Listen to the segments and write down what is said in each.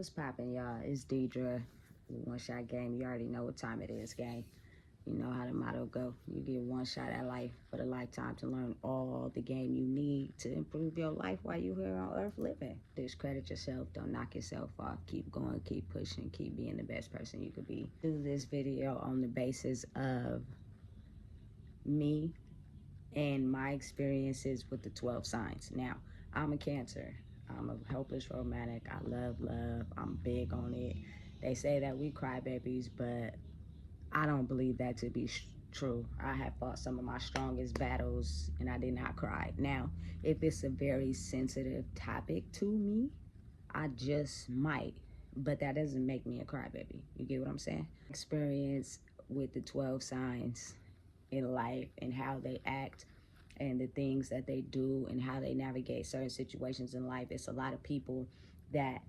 What's poppin', y'all? It's Deidre. One shot game. You already know what time it is, gang. You know how the motto go. You get one shot at life for the lifetime to learn all the game you need to improve your life while you're here on earth living. Discredit yourself. Don't knock yourself off. Keep going. Keep pushing. Keep being the best person you could be. Do this video on the basis of me and my experiences with the 12 signs. Now, I'm a Cancer. I'm a hopeless romantic. I love love. I'm big on it. They say that we cry babies, but I don't believe that to be true. I have fought some of my strongest battles and I did not cry. Now, if it's a very sensitive topic to me, I just might, but that doesn't make me a crybaby. You get what I'm saying? Experience with the 12 signs in life and how they act and the things that they do and how they navigate certain situations in life. It's a lot of people that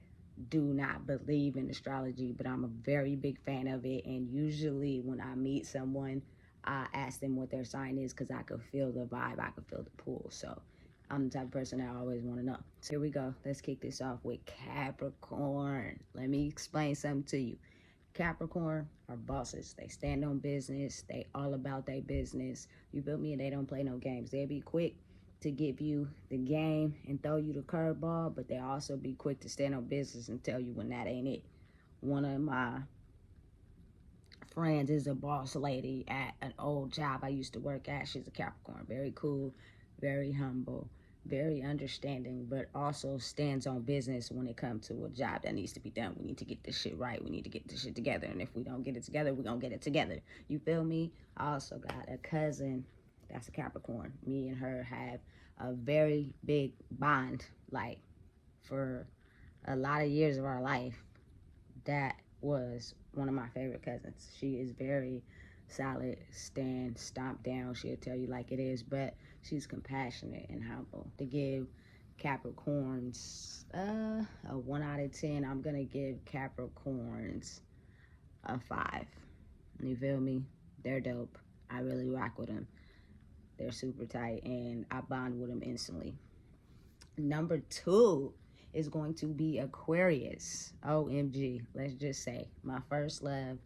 do not believe in astrology, but I'm a very big fan of it. And usually when I meet someone, I ask them what their sign is because I could feel the vibe, I could feel the pull. So I'm the type of person that I always want to know. So here we go. Let's kick this off with Capricorn. Let me explain something to you. Capricorn are bosses. They stand on business. They all about their business. You feel me? And they don't play no games. They'll be quick to give you the game and throw you the curveball, but they also be quick to stand on business and tell you when that ain't it. One of my friends is a boss lady at an old job I used to work at. She's a Capricorn. Very cool, very humble, very understanding, but also stands on business when it comes to a job that needs to be done. We need to get this shit right. We need to get this shit together. And if we don't get it together, we're going to get it together. You feel me? I also got a cousin that's a Capricorn. Me and her have a very big bond, like for a lot of years of our life. That was one of my favorite cousins. She is very solid, stomp down. She'll tell you like it is, but she's compassionate and humble. To give Capricorns a 1 out of 10, I'm gonna give Capricorns a 5. You feel me? They're dope. I really rock with them. They're super tight and I bond with them instantly. Number 2 is going to be Aquarius. OMG, let's just say my first love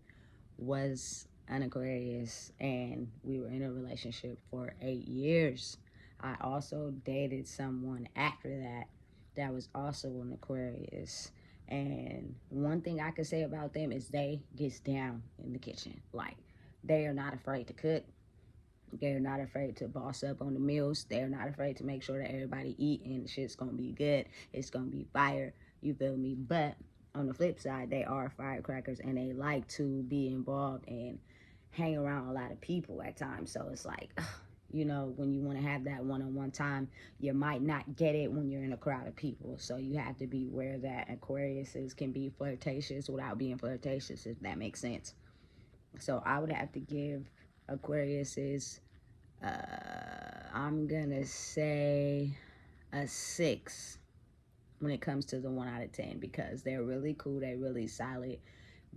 was an Aquarius and we were in a relationship for 8 years. I also dated someone after that was also an Aquarius. And one thing I could say about them is they gets down in the kitchen. Like, they are not afraid to cook. They're not afraid to boss up on the meals. They're not afraid to make sure that everybody eat and the shit's gonna be good. It's gonna be fire. You feel me? But on the flip side, they are firecrackers and they like to be involved and hang around a lot of people at times. So it's like, you know, when you want to have that one-on-one time, you might not get it when you're in a crowd of people. So you have to be aware that Aquariuses can be flirtatious without being flirtatious, if that makes sense. So I would have to give Aquariuses, I'm gonna say a 6 when it comes to the 1 out of 10 because they're really cool, they're really solid,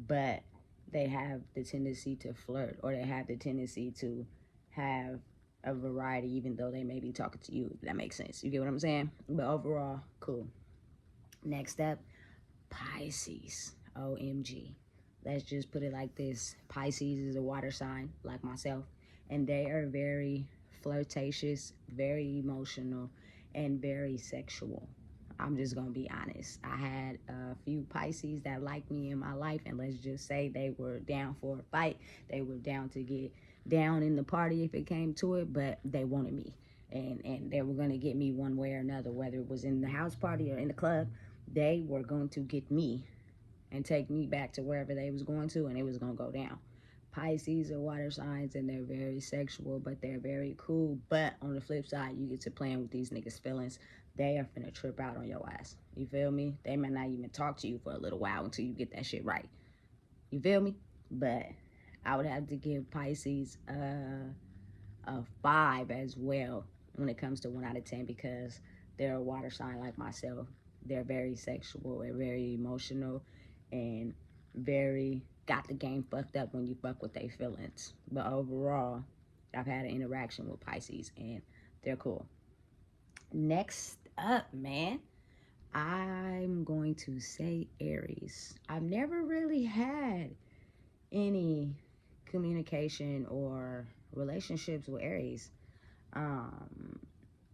but they have the tendency to flirt or they have the tendency to have a variety even though they may be talking to you, if that makes sense. You get what I'm saying? But overall, cool. Next up, Pisces. OMG. Let's just put it like this. Pisces is a water sign like myself, and they are very flirtatious, very emotional, and very sexual. I'm just gonna be honest. I had a few Pisces that liked me in my life, and let's just say they were down for a fight. They were down to get down in the party if it came to it, but they wanted me. And they were gonna get me one way or another, whether it was in the house party or in the club. They were going to get me and take me back to wherever they was going to, and it was gonna go down. Pisces are water signs and they're very sexual, but they're very cool. But on the flip side, you get to playing with these niggas' feelings. They are finna trip out on your ass. You feel me? They may not even talk to you for a little while until you get that shit right. You feel me? But I would have to give Pisces a 5 as well when it comes to 1 out of 10 because they're a water sign like myself. They're very sexual and very emotional and very got the game fucked up when you fuck with their feelings. But overall, I've had an interaction with Pisces and they're cool. Next up, man, I'm going to say Aries. I've never really had any communication or relationships with Aries. Um,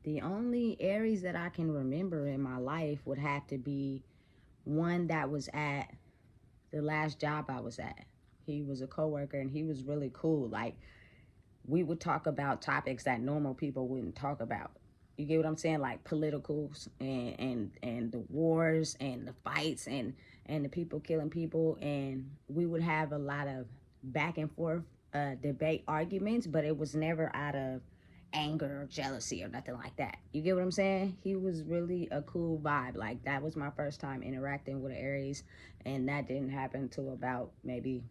the only Aries that I can remember in my life would have to be one that was at the last job I was at. He was a coworker and he was really cool. Like, we would talk about topics that normal people wouldn't talk about. You get what I'm saying? Like politicals and the wars and the fights and the people killing people, and we would have a lot of back and forth debate arguments, but it was never out of anger or jealousy or nothing like that. You get what I'm saying? He was really a cool vibe. Like, that was my first time interacting with an Aries, and that didn't happen until about maybe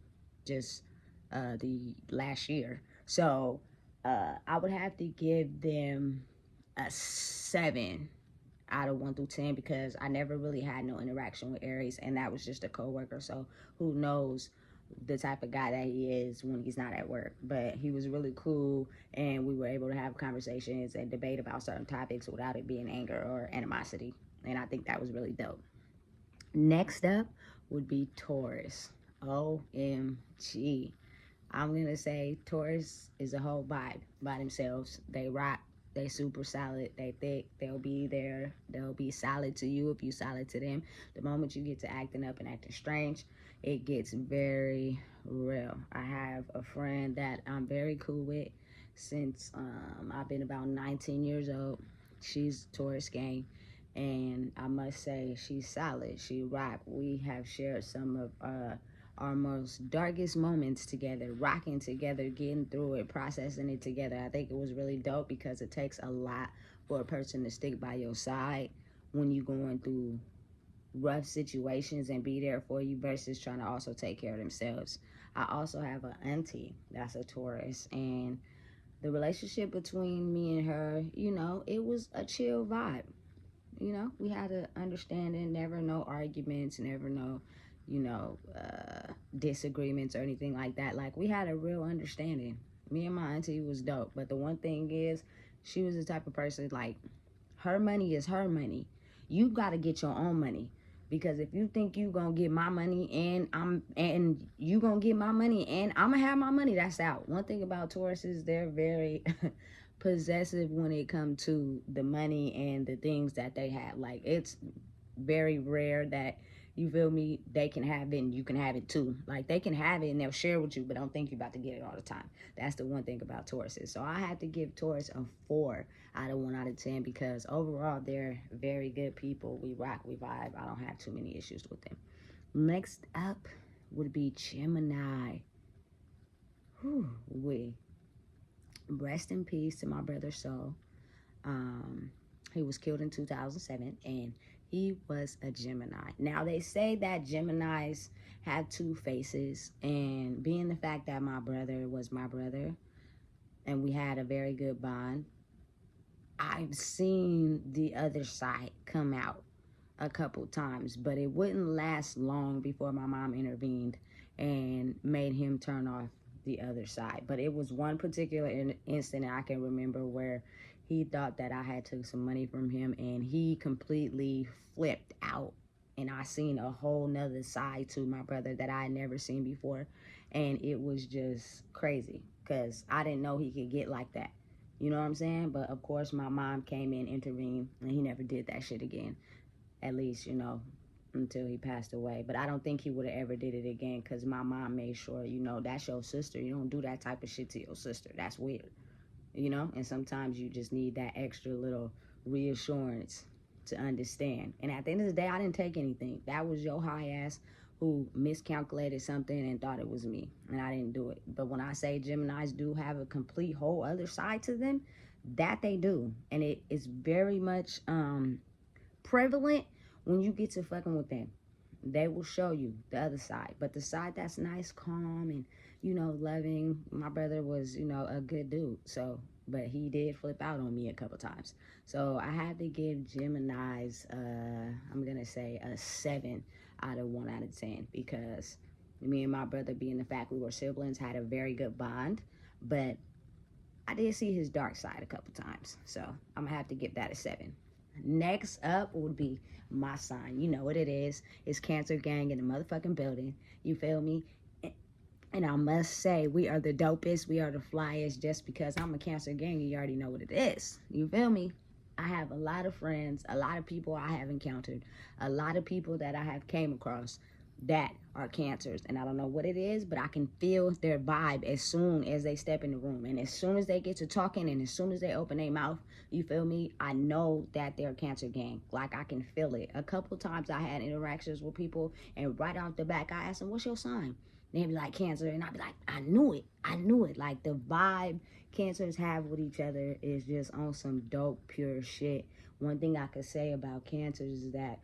just the last year. So I would have to give them a 7 out of 1 through 10, because I never really had no interaction with Aries, and that was just a coworker. So who knows the type of guy that he is when he's not at work. But he was really cool, and we were able to have conversations and debate about certain topics without it being anger or animosity. And I think that was really dope. Next up would be Taurus. OMG. I'm going to say Taurus is a whole vibe by themselves. They rock. They super solid. They thick. They'll be there. They'll be solid to you if you solid to them. The moment you get to acting up and acting strange, it gets very real. I have a friend that I'm very cool with since I've been about 19 years old. She's Taurus gang, and I must say she's solid. She rock. We have shared some of our most darkest moments together, rocking together, getting through it, processing it together. I think it was really dope because it takes a lot for a person to stick by your side when you're going through rough situations and be there for you versus trying to also take care of themselves. I also have an auntie that's a Taurus, and the relationship between me and her, it was a chill vibe. We had an understanding, never no arguments, never no, disagreements or anything like that. Like, we had a real understanding. Me and my auntie was dope. But the one thing is, she was the type of person, like, her money is her money. You got to get your own money. Because if you think you gonna get my money and you gonna get my money and I'm gonna have my money, that's out. One thing about Taurus is they're very possessive when it comes to the money and the things that they have. Like, it's very rare that, you feel me, they can have it and you can have it too. Like, they can have it and they'll share with you, but don't think you're about to get it all the time. That's the one thing about Tauruses. So I had to give Taurus a 4 out of 1 out of 10 because overall they're very good people. We rock, we vibe. I don't have too many issues with them. Next up would be Gemini. Rest in peace to my brother Soul. He was killed in 2007, and he was a Gemini. Now, they say that Geminis have 2 faces, and being the fact that my brother was my brother, and we had a very good bond, I've seen the other side come out a couple times, but it wouldn't last long before my mom intervened and made him turn off the other side. But it was one particular incident I can remember where he thought that I had took some money from him, and he completely flipped out, and I seen a whole nother side to my brother that I had never seen before, and it was just crazy because I didn't know he could get like that. You know what I'm saying? But of course my mom came in, intervened, and he never did that shit again. At least, until he passed away. But I don't think he would have ever did it again because my mom made sure, that's your sister. You don't do that type of shit to your sister. That's weird. And sometimes you just need that extra little reassurance to understand. And at the end of the day, I didn't take anything. That was your high ass who miscalculated something and thought it was me, and I didn't do it. But when I say Geminis do have a complete whole other side to them, that they do. And it is very much prevalent when you get to fucking with them. They will show you the other side. But the side that's nice, calm, and, loving, my brother was, a good dude. So, but he did flip out on me a couple times. So I had to give Geminis, I'm going to say a 7 out of 1 out of 10. Because me and my brother, being the fact we were siblings, had a very good bond. But I did see his dark side a couple times. So I'm going to have to give that a 7. Next up would be my sign. You know what it is. It's Cancer Gang in the motherfucking building. You feel me? And I must say, we are the dopest. We are the flyest. Just because I'm a Cancer Gang, you already know what it is. You feel me? I have a lot of friends, a lot of people I have encountered, a lot of people that I have came across that are cancers. And I don't know what it is, but I can feel their vibe as soon as they step in the room. And as soon as they get to talking and as soon as they open their mouth, you feel me? I know that they're a Cancer Gang. Like, I can feel it. A couple times I had interactions with people, and right off the back, I asked them, what's your sign? They'd be like, Cancer. And I'd be like, I knew it. I knew it. Like, the vibe cancers have with each other is just on some dope, pure shit. One thing I could say about cancers is that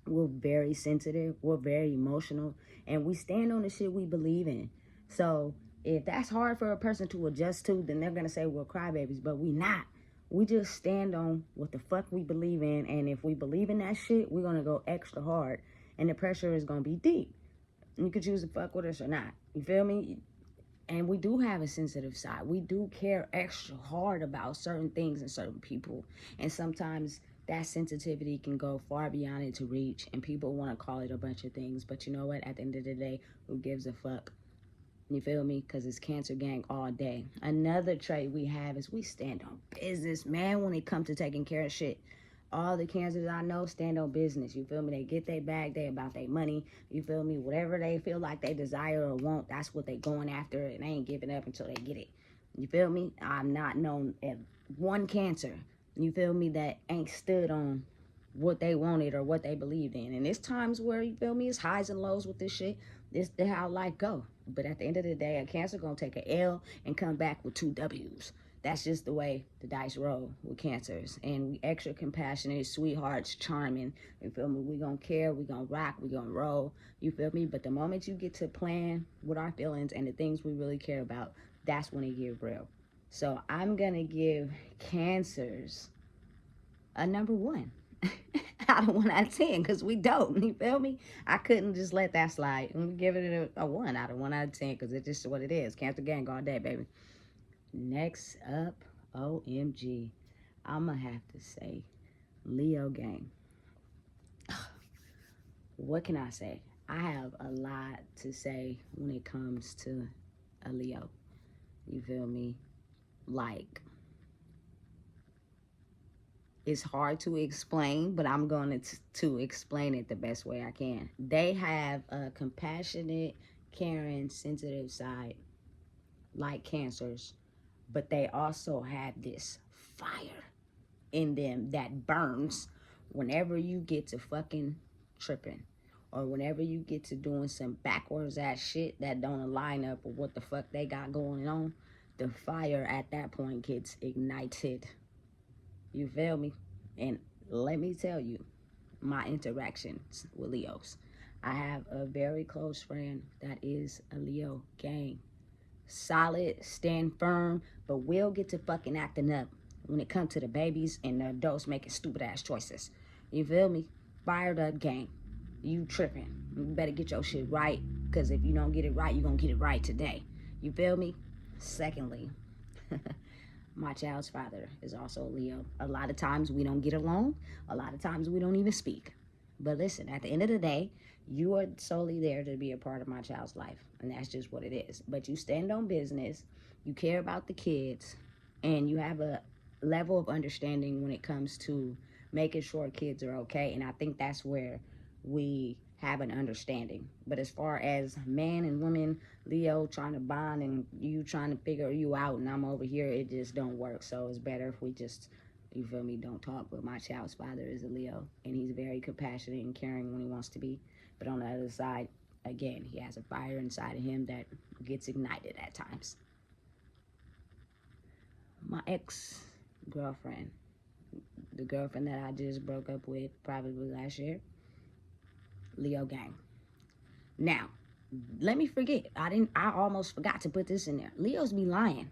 we're very sensitive, we're very emotional, and we stand on the shit we believe in. So if that's hard for a person to adjust to, then they're gonna say we're crybabies, but we not. We just stand on what the fuck we believe in, and if we believe in that shit, we're gonna go extra hard, and the pressure is gonna be deep. You could choose to fuck with us or not. You feel me? And we do have a sensitive side. We do care extra hard about certain things and certain people. And sometimes that sensitivity can go far beyond its reach. And people want to call it a bunch of things. But you know what? At the end of the day, who gives a fuck? You feel me? Because it's Cancer Gang all day. Another trait we have is we stand on business, man, when it comes to taking care of shit. All the cancers I know stand on business. You feel me? They get their bag. They about their money. You feel me? Whatever they feel like they desire or want, that's what they going after. And they ain't giving up until they get it. You feel me? I'm not known as one cancer, you feel me, that ain't stood on what they wanted or what they believed in. And there's times where, you feel me, it's highs and lows with this shit. This is how life go. But at the end of the day, a cancer gonna take an L and come back with 2 W's. That's just the way the dice roll with cancers. And we extra compassionate, sweethearts, charming. You feel me? We gonna care, we gonna rock, we gonna roll. You feel me? But the moment you get to playing with our feelings and the things we really care about, that's when it get real. So I'm gonna give cancers a number 1. Out of 1 out of 10, because we don't. You feel me? I couldn't just let that slide. I'm give it a 1 out of 1 out of 10, because it's just what it is. Cancer Gang all day, baby. Next up, OMG, I'm going to have to say Leo Gang. What can I say? I have a lot to say when it comes to a Leo. You feel me? Like, it's hard to explain, but I'm going to explain it the best way I can. They have a compassionate, caring, sensitive side, like cancers, but they also have this fire in them that burns whenever you get to fucking tripping, or whenever you get to doing some backwards ass shit that don't line up with what the fuck they got going on. The fire at that point gets ignited. You feel me? And let me tell you, my interactions with Leos. I have a very close friend that is a Leo Gang. Solid, stand firm, but will get to fucking acting up when it comes to the babies and the adults making stupid ass choices. You feel me? Fired up gang. You tripping. You better get your shit right, because if you don't get it right, you're gonna get it right today. You feel me? Secondly, my child's father is also a Leo. A lot of times we don't get along. A lot of times we don't even speak. But listen, at the end of the day, you are solely there to be a part of my child's life. And that's just what it is. But you stand on business. You care about the kids. And you have a level of understanding when it comes to making sure kids are okay. And I think that's where we have an understanding. But as far as man and woman, Leo trying to bond and you trying to figure you out and I'm over here, it just don't work. So it's better if we just, you feel me, don't talk. But my child's father is a Leo, and he's very compassionate and caring when he wants to be. But on the other side, again, he has a fire inside of him that gets ignited at times. My ex-girlfriend, the girlfriend that I just broke up with probably last year, Leo Gang. Now, let me forget. I almost forgot to put this in there. Leos be lying.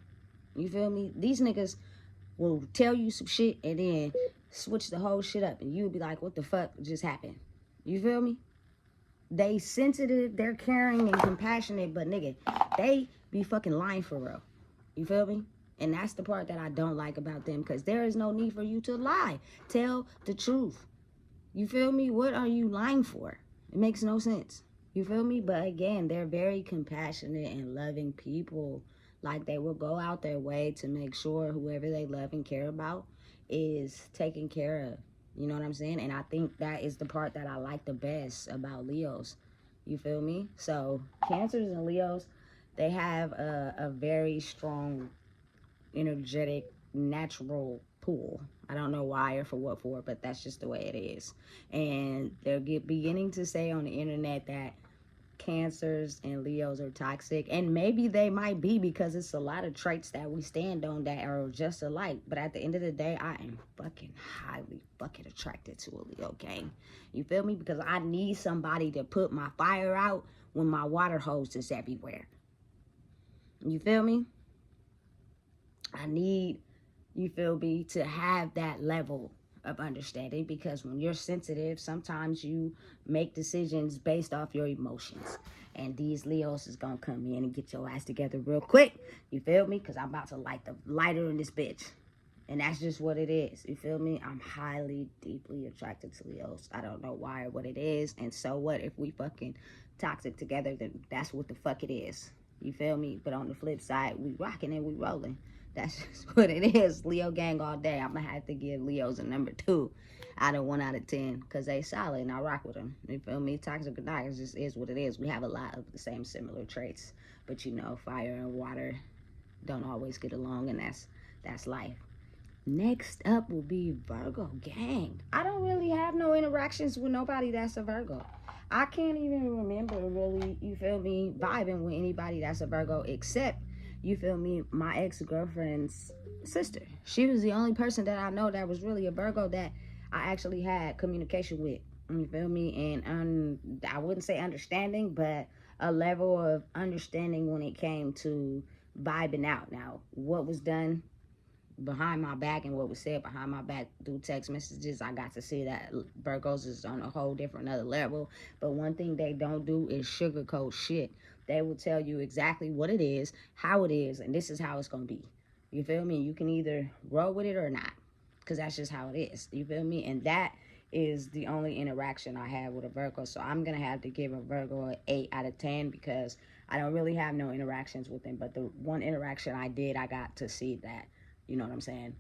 You feel me? These niggas will tell you some shit and then switch the whole shit up, and you'll be like, what the fuck just happened? You feel me? They sensitive, they're caring and compassionate, but nigga, they be fucking lying for real. You feel me? And that's the part that I don't like about them, because there is no need for you to lie. Tell the truth. You feel me? What are you lying for? It makes no sense. You feel me? But again, they're very compassionate and loving people. Like, they will go out their way to make sure whoever they love and care about is taken care of. You know what I'm saying? And I think that is the part that I like the best about Leos. You feel me? So Cancers and Leos, they have a very strong, energetic, natural pull. I don't know why or for what for, but that's just the way it is. And they're beginning to say on the internet that Cancers and Leos are toxic, and maybe they might be, because it's a lot of traits that we stand on that are just alike. But at the end of the day, I am fucking highly fucking attracted to a Leo, gang. You feel me? Because I need somebody to put my fire out when my water hose is everywhere. You feel me? I need, you feel me, to have that level of understanding, because when you're sensitive, sometimes you make decisions based off your emotions. And these Leos is gonna come in and get your ass together real quick. You feel me? Because I'm about to light the lighter in this bitch. And that's just what it is. You feel me? I'm highly, deeply attracted to Leos. I don't know why or what it is. And so what if we fucking toxic together? Then that's what the fuck it is. You feel me? But on the flip side, we rocking and we rolling. That's just what it is. Leo gang all day. I'm going to have to give Leos a number 2 out of 1 out of 10, because they solid and I rock with them. You feel me? Toxic or not, it just is what it is. We have a lot of the same similar traits. But you know, fire and water don't always get along, and that's life. Next up will be Virgo gang. I don't really have no interactions with nobody that's a Virgo. I can't even remember really, you feel me, vibing with anybody that's a Virgo, except, you feel me, my ex-girlfriend's sister. She was the only person that I know that was really a Virgo that I actually had communication with. You feel me? And I wouldn't say understanding, but a level of understanding when it came to vibing out. Now, what was done behind my back and what was said behind my back through text messages, I got to see that Virgos is on a whole different other level. But one thing they don't do is sugarcoat shit. They will tell you exactly what it is, how it is, and this is how it's gonna be. You feel me? You can either roll with it or not, because that's just how it is. You feel me? And that is the only interaction I have with a Virgo. So I'm gonna have to give a Virgo an 8 out of 10, because I don't really have no interactions with them. But the one interaction I did, I got to see that, you know what I'm saying,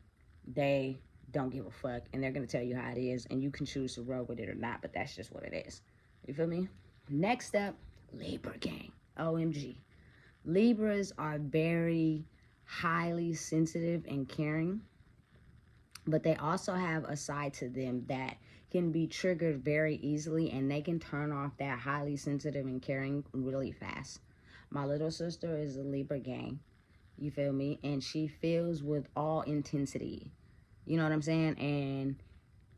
they don't give a fuck, and they're gonna tell you how it is, and you can choose to roll with it or not, but that's just what it is. You feel me? Next up, Libra gang. OMG. Libras are very highly sensitive and caring, but they also have a side to them that can be triggered very easily, and they can turn off that highly sensitive and caring really fast. My little sister is a Libra gang. You feel me? And she feels with all intensity. You know what I'm saying? And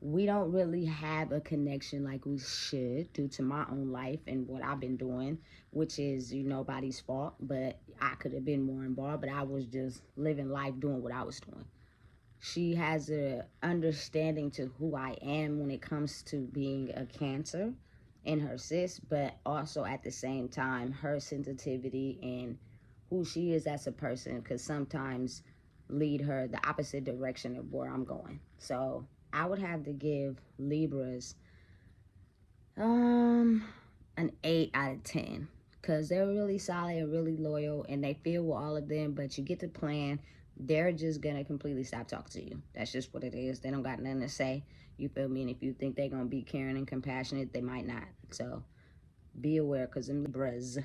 we don't really have a connection like we should, due to my own life and what I've been doing, which is, nobody's fault, but I could have been more involved, but I was just living life doing what I was doing. She has a understanding to who I am when it comes to being a Cancer and her sis, but also at the same time, her sensitivity and who she is as a person could sometimes lead her the opposite direction of where I'm going. So I would have to give Libras an 8 out of 10, because they're really solid and really loyal, and they feel with all of them, but you get the plan, they're just gonna completely stop talking to you. That's just what it is. They don't got nothing to say. You feel me? And if you think they're gonna be caring and compassionate, they might not. So be aware, because them Libras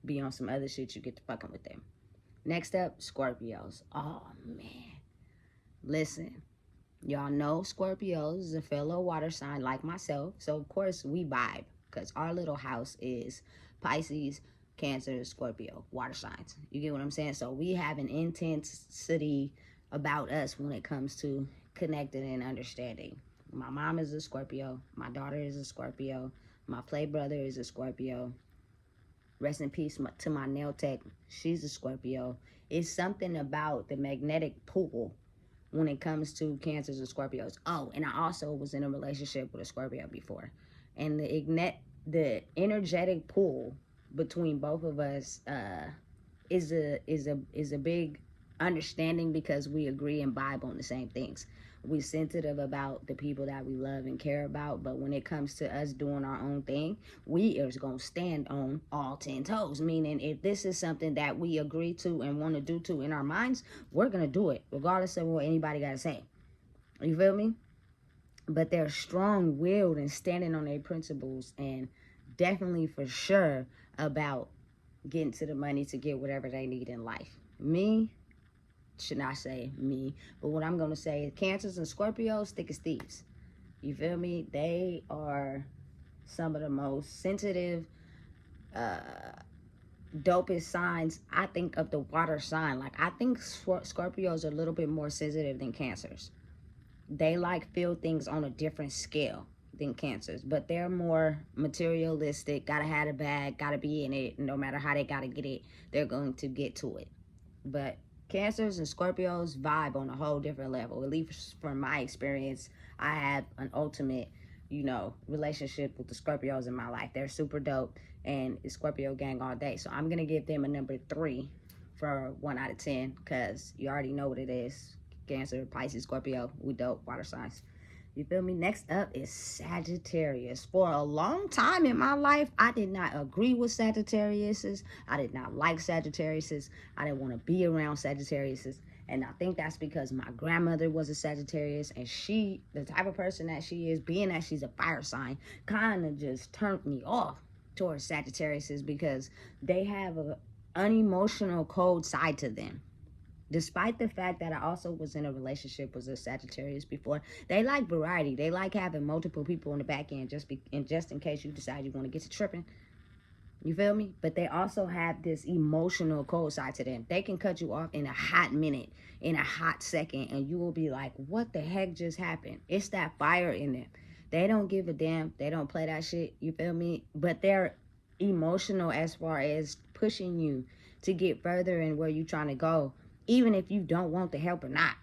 be on some other shit, you get to fucking with them. Next up, Scorpios. Oh man, listen, y'all know Scorpios is a fellow water sign like myself, so of course we vibe, because our little house is Pisces, Cancer, Scorpio, water signs. You get what I'm saying? So we have an intensity about us when it comes to connecting and understanding. My mom is a Scorpio, my daughter is a Scorpio, my play brother is a Scorpio. Rest in peace to my nail tech. She's a Scorpio. It's something about the magnetic pull when it comes to Cancers and Scorpios. Oh, and I also was in a relationship with a Scorpio before. And the energetic pull between both of us is a big understanding because we agree and vibe on the same things. We sensitive about the people that we love and care about, but when it comes to us doing our own thing, we are gonna stand on all 10 toes. Meaning, if this is something that we agree to and want to do to in our minds, we're gonna do it, regardless of what anybody gotta say. You feel me? But they're strong-willed and standing on their principles, and definitely for sure about getting to the money to get whatever they need in life. Me, should not say me, but what I'm going to say is Cancers and Scorpios, thick as thieves. You feel me? They are some of the most sensitive, dopest signs, I think, of the water sign. Like, I think Scorpios are a little bit more sensitive than Cancers. They like feel things on a different scale than Cancers, but they're more materialistic, gotta have a bag, gotta be in it, no matter how they gotta get it, they're going to get to it. But Cancers and Scorpios vibe on a whole different level. At least from my experience, I had an ultimate, relationship with the Scorpios in my life. They're super dope, and it's Scorpio gang all day. So I'm gonna give them a number 3 for 1 out of 10, because you already know what it is. Cancer, Pisces, Scorpio, we dope, water signs. You feel me? Next up is Sagittarius. For a long time in my life, I did not agree with Sagittariuses. I did not like Sagittariuses. I didn't want to be around Sagittariuses. And I think that's because my grandmother was a Sagittarius, and she, the type of person that she is, being that she's a fire sign, kind of just turned me off towards Sagittariuses because they have an unemotional, cold side to them. Despite the fact that I also was in a relationship with a Sagittarius before, they like variety. They like having multiple people in the back end just in case you decide you want to get to tripping. You feel me? But they also have this emotional cold side to them. They can cut you off in a hot minute, in a hot second, and you will be like, what the heck just happened? It's that fire in them. They don't give a damn. They don't play that shit. You feel me? But they're emotional as far as pushing you to get further in where you're trying to go, even if you don't want the help or not.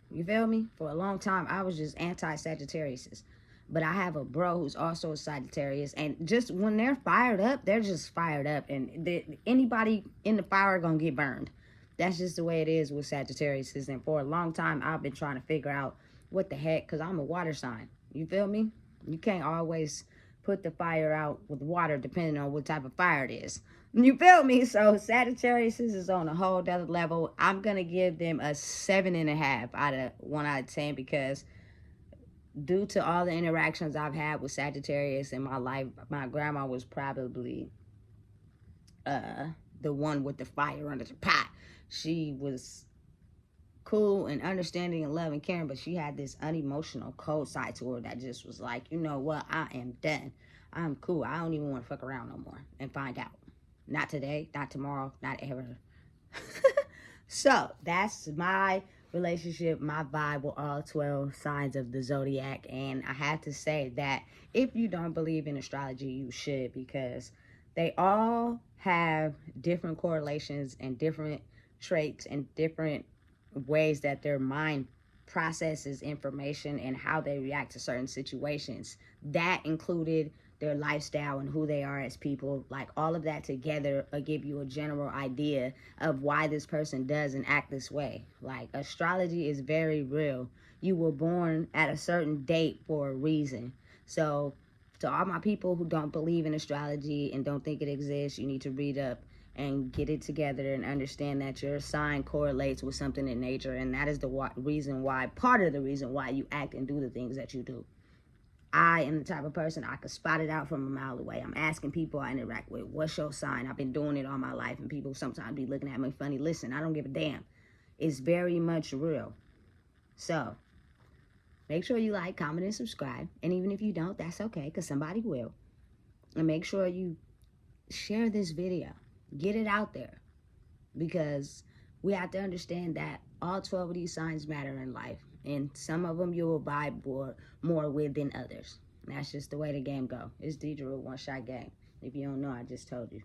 You feel me? For a long time, I was just anti-Sagittarius. But I have a bro who's also a Sagittarius, and just when they're fired up, they're just fired up, and anybody in the fire gonna get burned. That's just the way it is with Sagittarius. And for a long time, I've been trying to figure out what the heck, because I'm a water sign. You feel me? You can't always put the fire out with water depending on what type of fire it is. You feel me? So Sagittarius is on a whole other level. I'm going to give them a 7.5 out of 1 out of 10 because due to all the interactions I've had with Sagittarius in my life, my grandma was probably the one with the fire under the pot. She was cool and understanding and loving, caring, but she had this unemotional, cold side to her that just was like, you know what, I am done. I'm cool. I don't even want to fuck around no more and find out. Not today, not tomorrow, not ever. So that's my relationship, my vibe with all 12 signs of the zodiac. And I have to say that if you don't believe in astrology, you should, because they all have different correlations and different traits and different ways that their mind processes information and how they react to certain situations. That included their lifestyle and who they are as people. Like, all of that together will give you a general idea of why this person does and act this way. Like, astrology is very real. You were born at a certain date for a reason. So to all my people who don't believe in astrology and don't think it exists, you need to read up and get it together and understand that your sign correlates with something in nature, and that is the reason why, part of the reason why you act and do the things that you do. I am the type of person, I could spot it out from a mile away. I'm asking people I interact with, what's your sign? I've been doing it all my life, and people sometimes be looking at me funny. Listen, I don't give a damn. It's very much real. So make sure you like, comment, and subscribe. And even if you don't, that's okay, because somebody will. And make sure you share this video. Get it out there, because we have to understand that all 12 of these signs matter in life, and some of them you will vibe more with than others. And that's just the way the game go. It's Deidre, one shot game. If you don't know, I just told you.